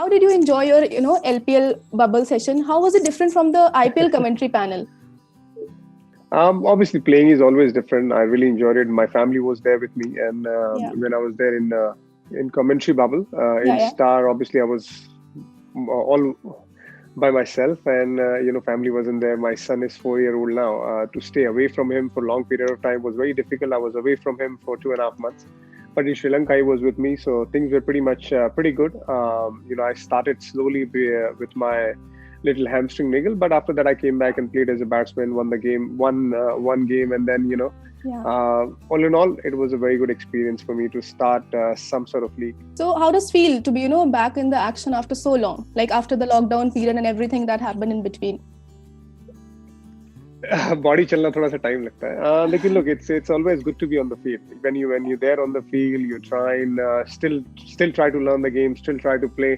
How did you enjoy your, LPL bubble session? How was it different from the IPL commentary panel? Obviously, playing is always different. I really enjoyed it. My family was there with me, and Yeah. when I was there in commentary bubble Yeah, in yeah. Star, obviously I was all by myself, and family wasn't there. My son is 4 year old now. To stay away from him for a long period of time was very difficult. I was away from him for 2.5 months, but in Sri Lanka he was with me, so things were pretty much pretty good. I started slowly with my little hamstring niggle, but after that I came back and played as a batsman, won the game, won one game, and then Yeah. all in all, it was a very good experience for me to start some sort of league. So how does it feel to be, back in the action after so long? Like after the lockdown period and everything that happened in between? Body चलना थोड़ा सा time लगता है. लेकिन look, it's always good to be on the field. When you're there on the field, you try and still try to learn the game, still try to play.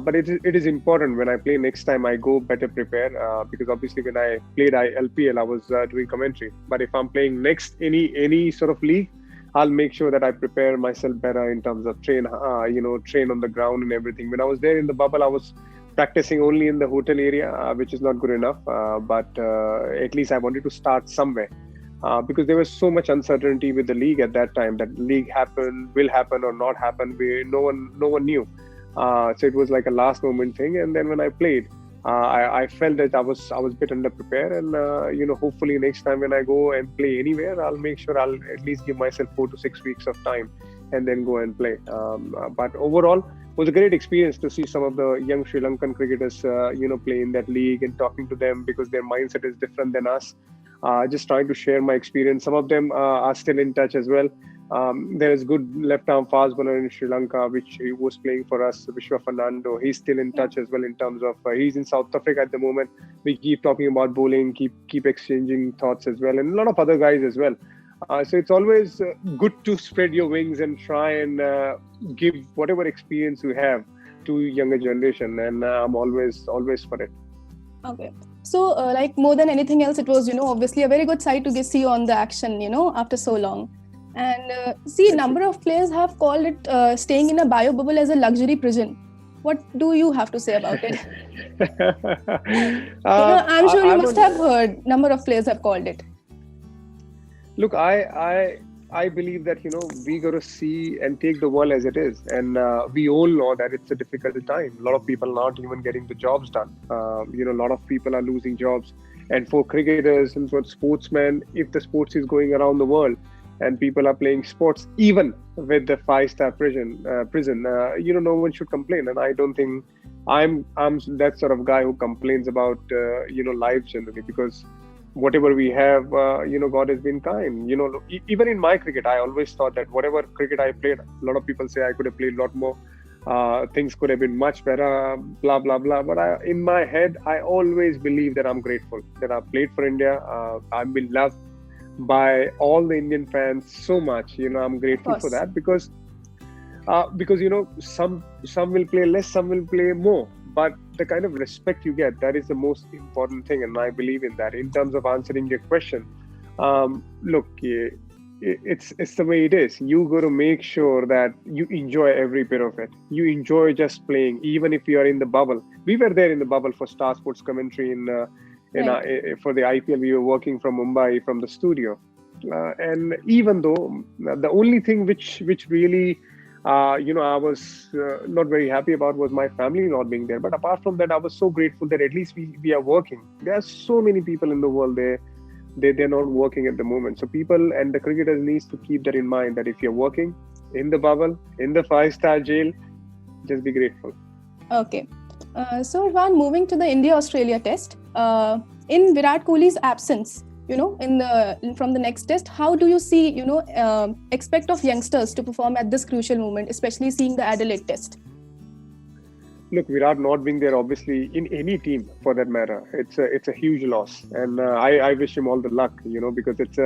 But it is important when I play next time I go better prepared, because obviously when I played LPL I was doing commentary. But if I'm playing next any sort of league, I'll make sure that I prepare myself better in terms of train on the ground and everything. When I was there in the bubble, I was practicing only in the hotel area, which is not good enough. But at least I wanted to start somewhere. Because there was so much uncertainty with the league at that time, that league will happen or not happen. No one knew. So it was like a last moment thing. And then when I played, I felt that I was a bit underprepared, and hopefully next time when I go and play anywhere, I'll make sure I'll at least give myself 4 to 6 weeks of time and then go and play. But overall, it was a great experience to see some of the young Sri Lankan cricketers, play in that league and talking to them, because their mindset is different than us. Just trying to share my experience. Some of them are still in touch as well. There is good left-arm fast bowler in Sri Lanka, which he was playing for us, Vishwa Fernando. He's still in touch as well in terms of he's in South Africa at the moment. We keep talking about bowling, keep exchanging thoughts as well, and a lot of other guys as well. So it's always good to spread your wings and try and give whatever experience you have to younger generation, and I'm always for it. Okay. So, like more than anything else, it was, obviously a very good sight to see you on the action, after so long. And see, a number of players have called it staying in a bio bubble as a luxury prison. What do you have to say about it? I'm sure you must have heard. Number of players have called it. Look, I believe that we got to see and take the world as it is, and we all know that it's a difficult time. A lot of people are not even getting the jobs done. A lot of people are losing jobs, and for cricketers and for sportsmen, if the sports is going around the world, and people are playing sports, even with the 5-star prison, no one should complain. And I don't think I'm that sort of guy who complains about life generally, because whatever we have, God has been kind. Even in my cricket, I always thought that whatever cricket I played, a lot of people say I could have played a lot more. Things could have been much better, blah, blah, blah. But in my head, I always believe that I'm grateful that I played for India. I've been loved by all the Indian fans so much. I'm grateful for that, because some will play less, some will play more, but the kind of respect you get, that is the most important thing, and I believe in that. In terms of answering your question, look, it's the way it is. You got to make sure that you enjoy every bit of it. You enjoy just playing, even if you are in the bubble. We were there in the bubble for Star Sports commentary for the IPL. We were working from Mumbai, from the studio, and even though the only thing which really I was not very happy about was my family not being there. But apart from that, I was so grateful that at least we are working. There are so many people in the world they're not working at the moment. So people and the cricketers needs to keep that in mind, that if you're working in the bubble, in the 5-star jail, just be grateful. Okay. So Irfan, moving to the India-Australia test, in Virat Kohli's absence, from the next test, how do you see, expect of youngsters to perform at this crucial moment, especially seeing the Adelaide test? Look, Virat not being there, obviously, in any team for that matter, it's a huge loss, and I wish him all the luck, because it's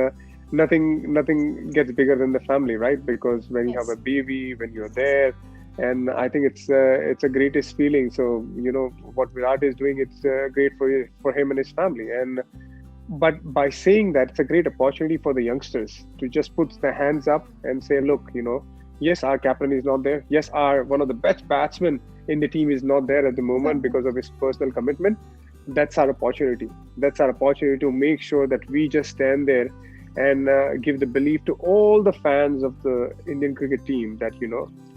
nothing gets bigger than the family, right? Because when you have a baby, when you're there, and I think it's a greatest feeling. So what Virat is doing, it's great for him and his family, But by saying that, it's a great opportunity for the youngsters to just put their hands up and say, look, Yes, our captain is not there. Yes, our one of the best batsmen in the team is not there at the moment because of his personal commitment. That's our opportunity. That's our opportunity to make sure that we just stand there and give the belief to all the fans of the Indian cricket team that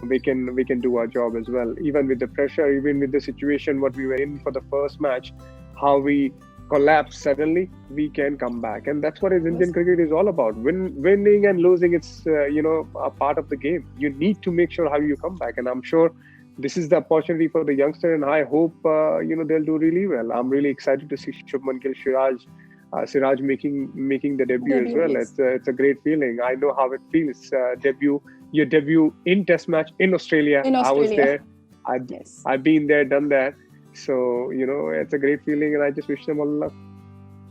we can do our job as well. Even with the pressure, even with the situation what we were in for the first match, how we collapsed suddenly, we can come back, and that's what is Indian Yes. cricket is all about. Winning and losing, it's a part of the game. You need to make sure how you come back, and I'm sure this is the opportunity for the youngster, and I hope they'll do really well. I'm really excited to see Shubman Gill, Siraj making the debut as Debut, well. yes. It's a great feeling. I know how it feels. Your debut in Test match in Australia. In I was Australia. there. I Yes. I've been there, done that. So it's a great feeling, and I just wish them all luck.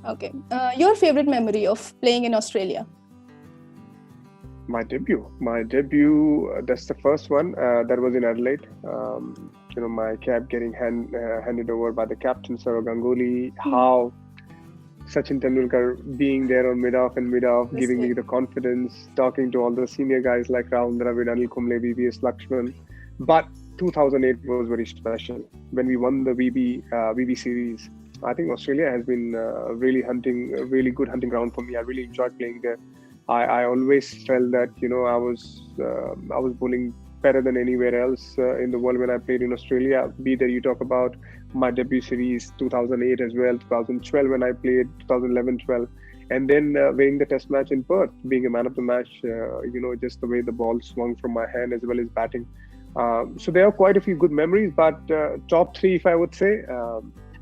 Okay. Your favorite memory of playing in Australia? My debut. That's the first one. That was in Adelaide. My cap getting handed over by the captain Saurav Ganguly. How Sachin Tendulkar being there on mid-off, Yes, giving me yes. the confidence, talking to all the senior guys like Rahul Dravid, Anil Kumble, VVS Lakshman. But 2008 was very special when we won the VB series. I think Australia has been a really good hunting ground for me. I really enjoyed playing there. I always felt that I was bowling better than anywhere else in the world when I played in Australia. Be there you talk about my debut series 2008 as well, 2012 when I played 2011-12, and then winning the Test match in Perth, being a man of the match. Just the way the ball swung from my hand as well as batting. So there are quite a few good memories, but top three, if I would say,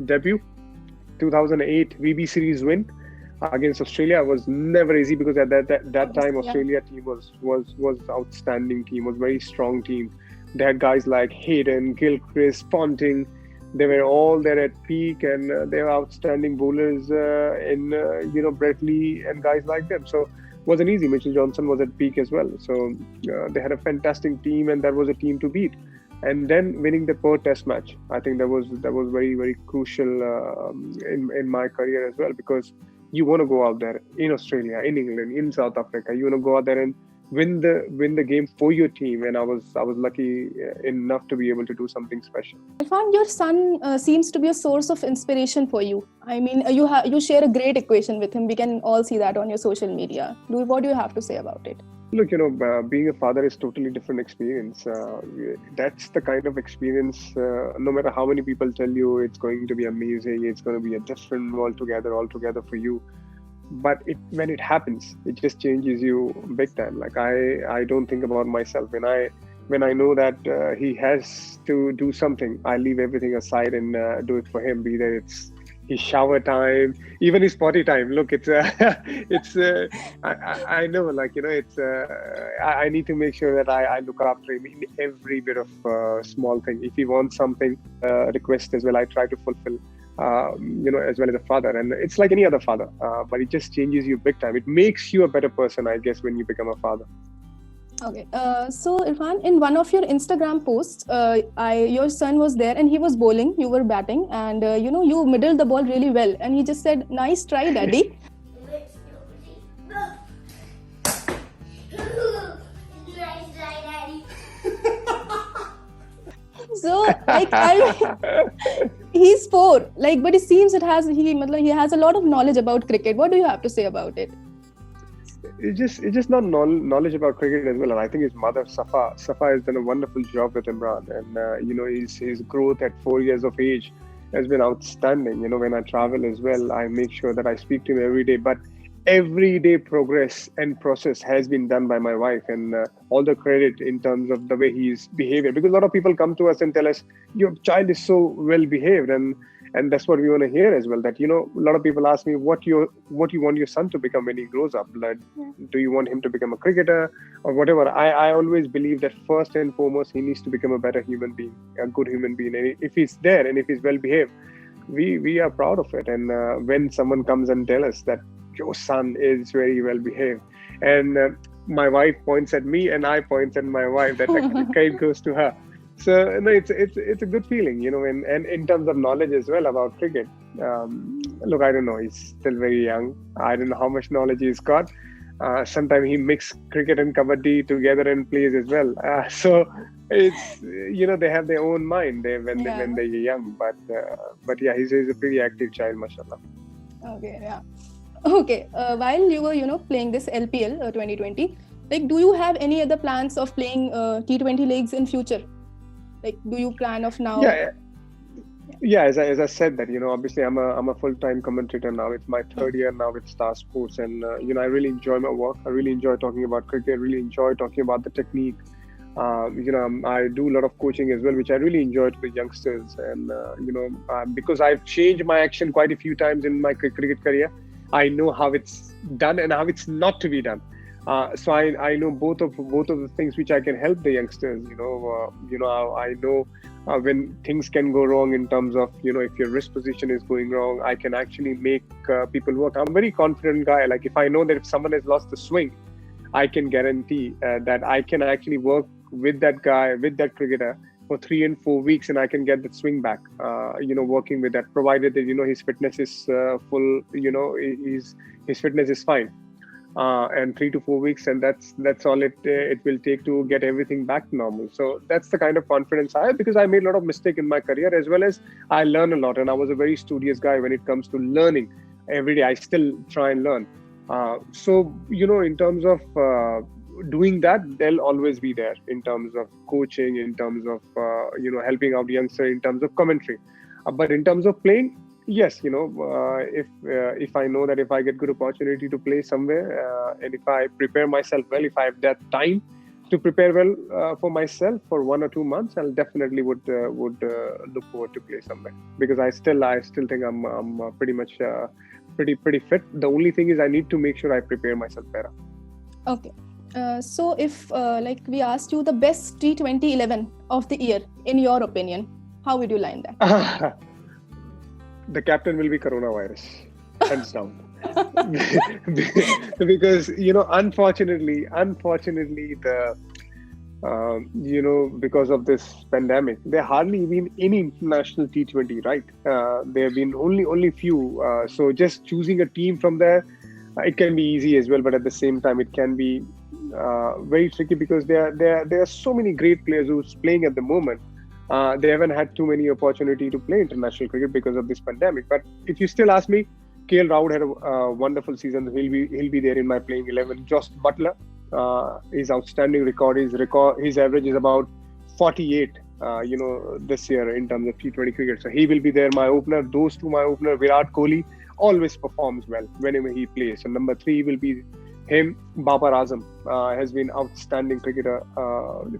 debut 2008 VB series win against Australia was never easy because at that time Yeah. Australia team was outstanding team, was very strong team. They had guys like Hayden, Gilchrist, Ponting. They were all there at peak, and they were outstanding bowlers in Brett Lee and guys like them. So wasn't easy. Mitchell Johnson was at peak as well. So they had a fantastic team, and that was a team to beat. And then winning the Perth Test match, I think that was very very crucial in my career as well, because you want to go out there in Australia, in England, in South Africa. You want to go out there and win the game for your team. And I was lucky enough to be able to do something special. Irfan, your son seems to be a source of inspiration for you. I mean, you share a great equation with him. We can all see that on your social media. What do you have to say about it? Look, being a father is totally different experience. That's the kind of experience, no matter how many people tell you it's going to be amazing, it's going to be a different world altogether for you. But when it happens, it just changes you big time. Like I don't think about myself. When I know that he has to do something, I leave everything aside and do it for him. Be that it's his shower time, even his potty time. Look, I know, I need to make sure that I look after him in every bit of small thing. If he wants something, request as well, I try to fulfill. As well as a father, and it's like any other father, but it just changes you big time. It makes you a better person, I guess, when you become a father. Okay. So Irfan, in one of your Instagram posts, your son was there and he was bowling. You were batting, and you middled the ball really well. And he just said, "Nice try, Daddy." So, he's 4. But it seems he has a lot of knowledge about cricket. What do you have to say about it? It's just not knowledge about cricket as well. And I think his mother, Safa has done a wonderful job with Imran. And, his growth at 4 years of age has been outstanding. When I travel as well, I make sure that I speak to him every day. But everyday progress and process has been done by my wife, and all the credit in terms of the way he's behaving. Because a lot of people come to us and tell us, your child is so well behaved, and that's what we want to hear as well. That a lot of people ask me what you want your son to become when he grows up. Like, do you want him to become a cricketer or whatever? I always believe that first and foremost he needs to become a better human being, a good human being. And if he's there and if he's well behaved, we are proud of it. And when someone comes and tell us that your son is very well behaved, and my wife points at me and I point at my wife, that the credit goes to her. So it's a good feeling, and in terms of knowledge as well about cricket. Look, I don't know, he's still very young. I don't know how much knowledge he's got, Sometimes he mix cricket and kabaddi together and plays as well. So it's they have their own mind when they're young. But yeah, he's a pretty active child, mashallah. Okay, yeah. Okay, while you were playing this LPL 2020, like, do you have any other plans of playing T20 leagues in future? Like, do you plan of now? Yeah, as I said that, obviously I'm a full-time commentator now. It's my third year now with Star Sports, and I really enjoy my work. I really enjoy talking about cricket. I really enjoy talking about the technique. I do a lot of coaching as well, which I really enjoy to the youngsters. And because I've changed my action quite a few times in my cricket career, I know how it's done and how it's not to be done. So I know both of the things which I can help the youngsters. I know when things can go wrong in terms of if your wrist position is going wrong, I can actually make people work. I'm a very confident guy. Like, if I know that if someone has lost the swing, I can guarantee that I can actually work with that guy, with that cricketer for 3 and 4 weeks, and I can get that swing back. Working with that, provided that his fitness is full. His fitness is fine. And 3 to 4 weeks, and that's all it will take to get everything back to normal. So that's the kind of confidence I have, because I made a lot of mistakes in my career, as well as I learn a lot, and I was a very studious guy when it comes to learning. Every day I still try and learn. So in terms of doing that, they'll always be there in terms of coaching, in terms of helping out youngsters, in terms of commentary. But in terms of playing, yes, if I know that if I get good opportunity to play somewhere, and if I prepare myself well, if I have that time to prepare well for myself for 1 or 2 months, I'll definitely would look forward to play somewhere, because I still think I'm pretty much pretty fit. The only thing is I need to make sure I prepare myself better. Okay. So if we asked you the best T20 11 of the year, in your opinion, how would you line that? The captain will be coronavirus, hands down. Because unfortunately the because of this pandemic, there hardly been any international T20, right? There have been only few. So just choosing a team from there, it can be easy as well, but at the same time it can be very tricky, because there are so many great players who's playing at the moment. They haven't had too many opportunity to play international cricket because of this pandemic. But if you still ask me, KL Rahul had a wonderful season. He'll be there in my playing 11. Josh Butler, his outstanding record. His average is about 48. This year in terms of T20 cricket. So he will be there. My opener, those two, my opener. Virat Kohli always performs well whenever he plays. So number 3 will be him. Babar Azam has been outstanding cricketer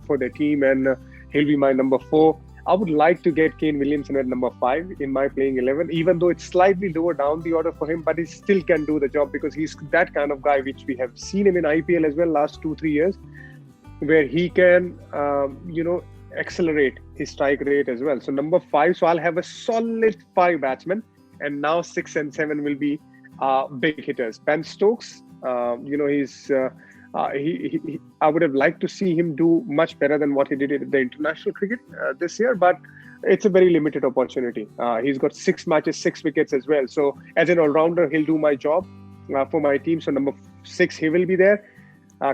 for their team, and he'll be my number 4. I would like to get Kane Williamson at number 5 in my playing 11, even though it's slightly lower down the order for him, but he still can do the job, because he's that kind of guy, which we have seen him in IPL as well last 2-3 years, where he can accelerate his strike rate as well. So number 5, so I'll have a solid 5 batsmen, and now 6 and 7 will be big hitters. Ben Stokes, he's I would have liked to see him do much better than what he did in the international cricket this year, but it's a very limited opportunity. He's got 6 matches, 6 wickets as well. So as an all-rounder, he'll do my job for my team. So number 6, he will be there.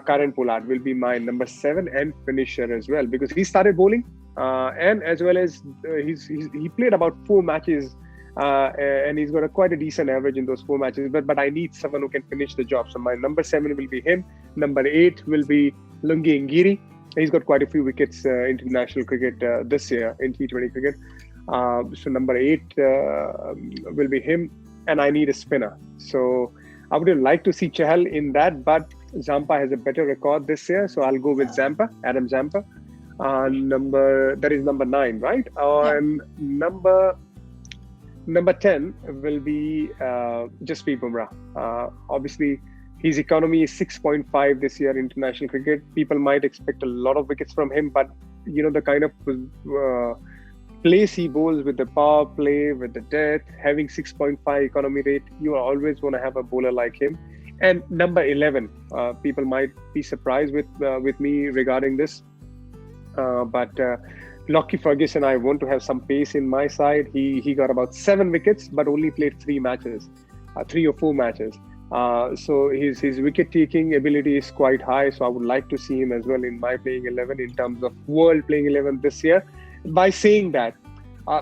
Karen Pollard will be my number 7 and finisher as well, because he started bowling, and as well as he played about 4 matches, and he's got quite a decent average in those 4 matches. But I need someone who can finish the job. So my number 7 will be him. Number 8 will be Lungi Ngiri. He's got quite a few wickets international cricket this year in T20 cricket. So number 8 will be him, and I need a spinner. So I would have liked to see Chahal in that, but Zampa has a better record this year, so I'll go with Zampa, Adam Zampa. That is number 9, right? And number 10 will be Jasprit Bumrah. Obviously, his economy is 6.5 this year in international cricket. People might expect a lot of wickets from him, but the kind of place he bowls with the power play, with the death, having 6.5 economy rate, you are always going to have a bowler like him. And number 11, people might be surprised with me regarding this, but Lockie Ferguson, I want to have some pace in my side. He got about 7 wickets, but only played 3 or 4 matches. So his wicket taking ability is quite high. So I would like to see him as well in my playing 11 in terms of world playing 11 this year. By saying that,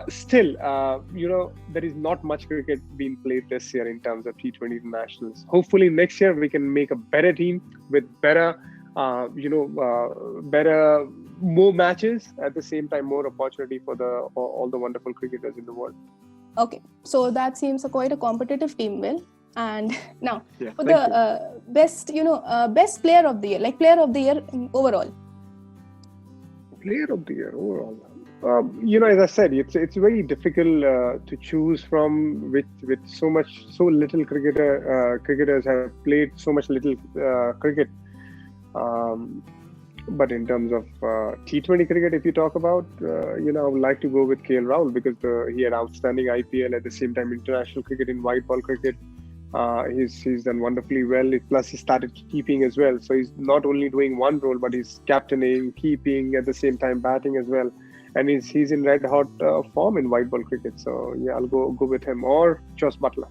still, there is not much cricket being played this year in terms of T20 internationals. Hopefully next year we can make a better team with better, more matches, at the same time more opportunity for all the wonderful cricketers in the world. Okay, so that seems quite a competitive team, Will. And now Yeah, for the best player of the year, like player of the year overall. Player of the year overall. As I said, it's very difficult to choose from with so little cricketers have played so much little cricket. But in terms of T20 cricket, if you talk about, I would like to go with KL Rahul because he had outstanding IPL, at the same time international cricket in white ball cricket. He's done wonderfully well. Plus, he started keeping as well. So he's not only doing one role, but he's captaining, keeping, at the same time batting as well. And he's in red hot form in white ball cricket. So yeah, I'll go with him or Josh Butler.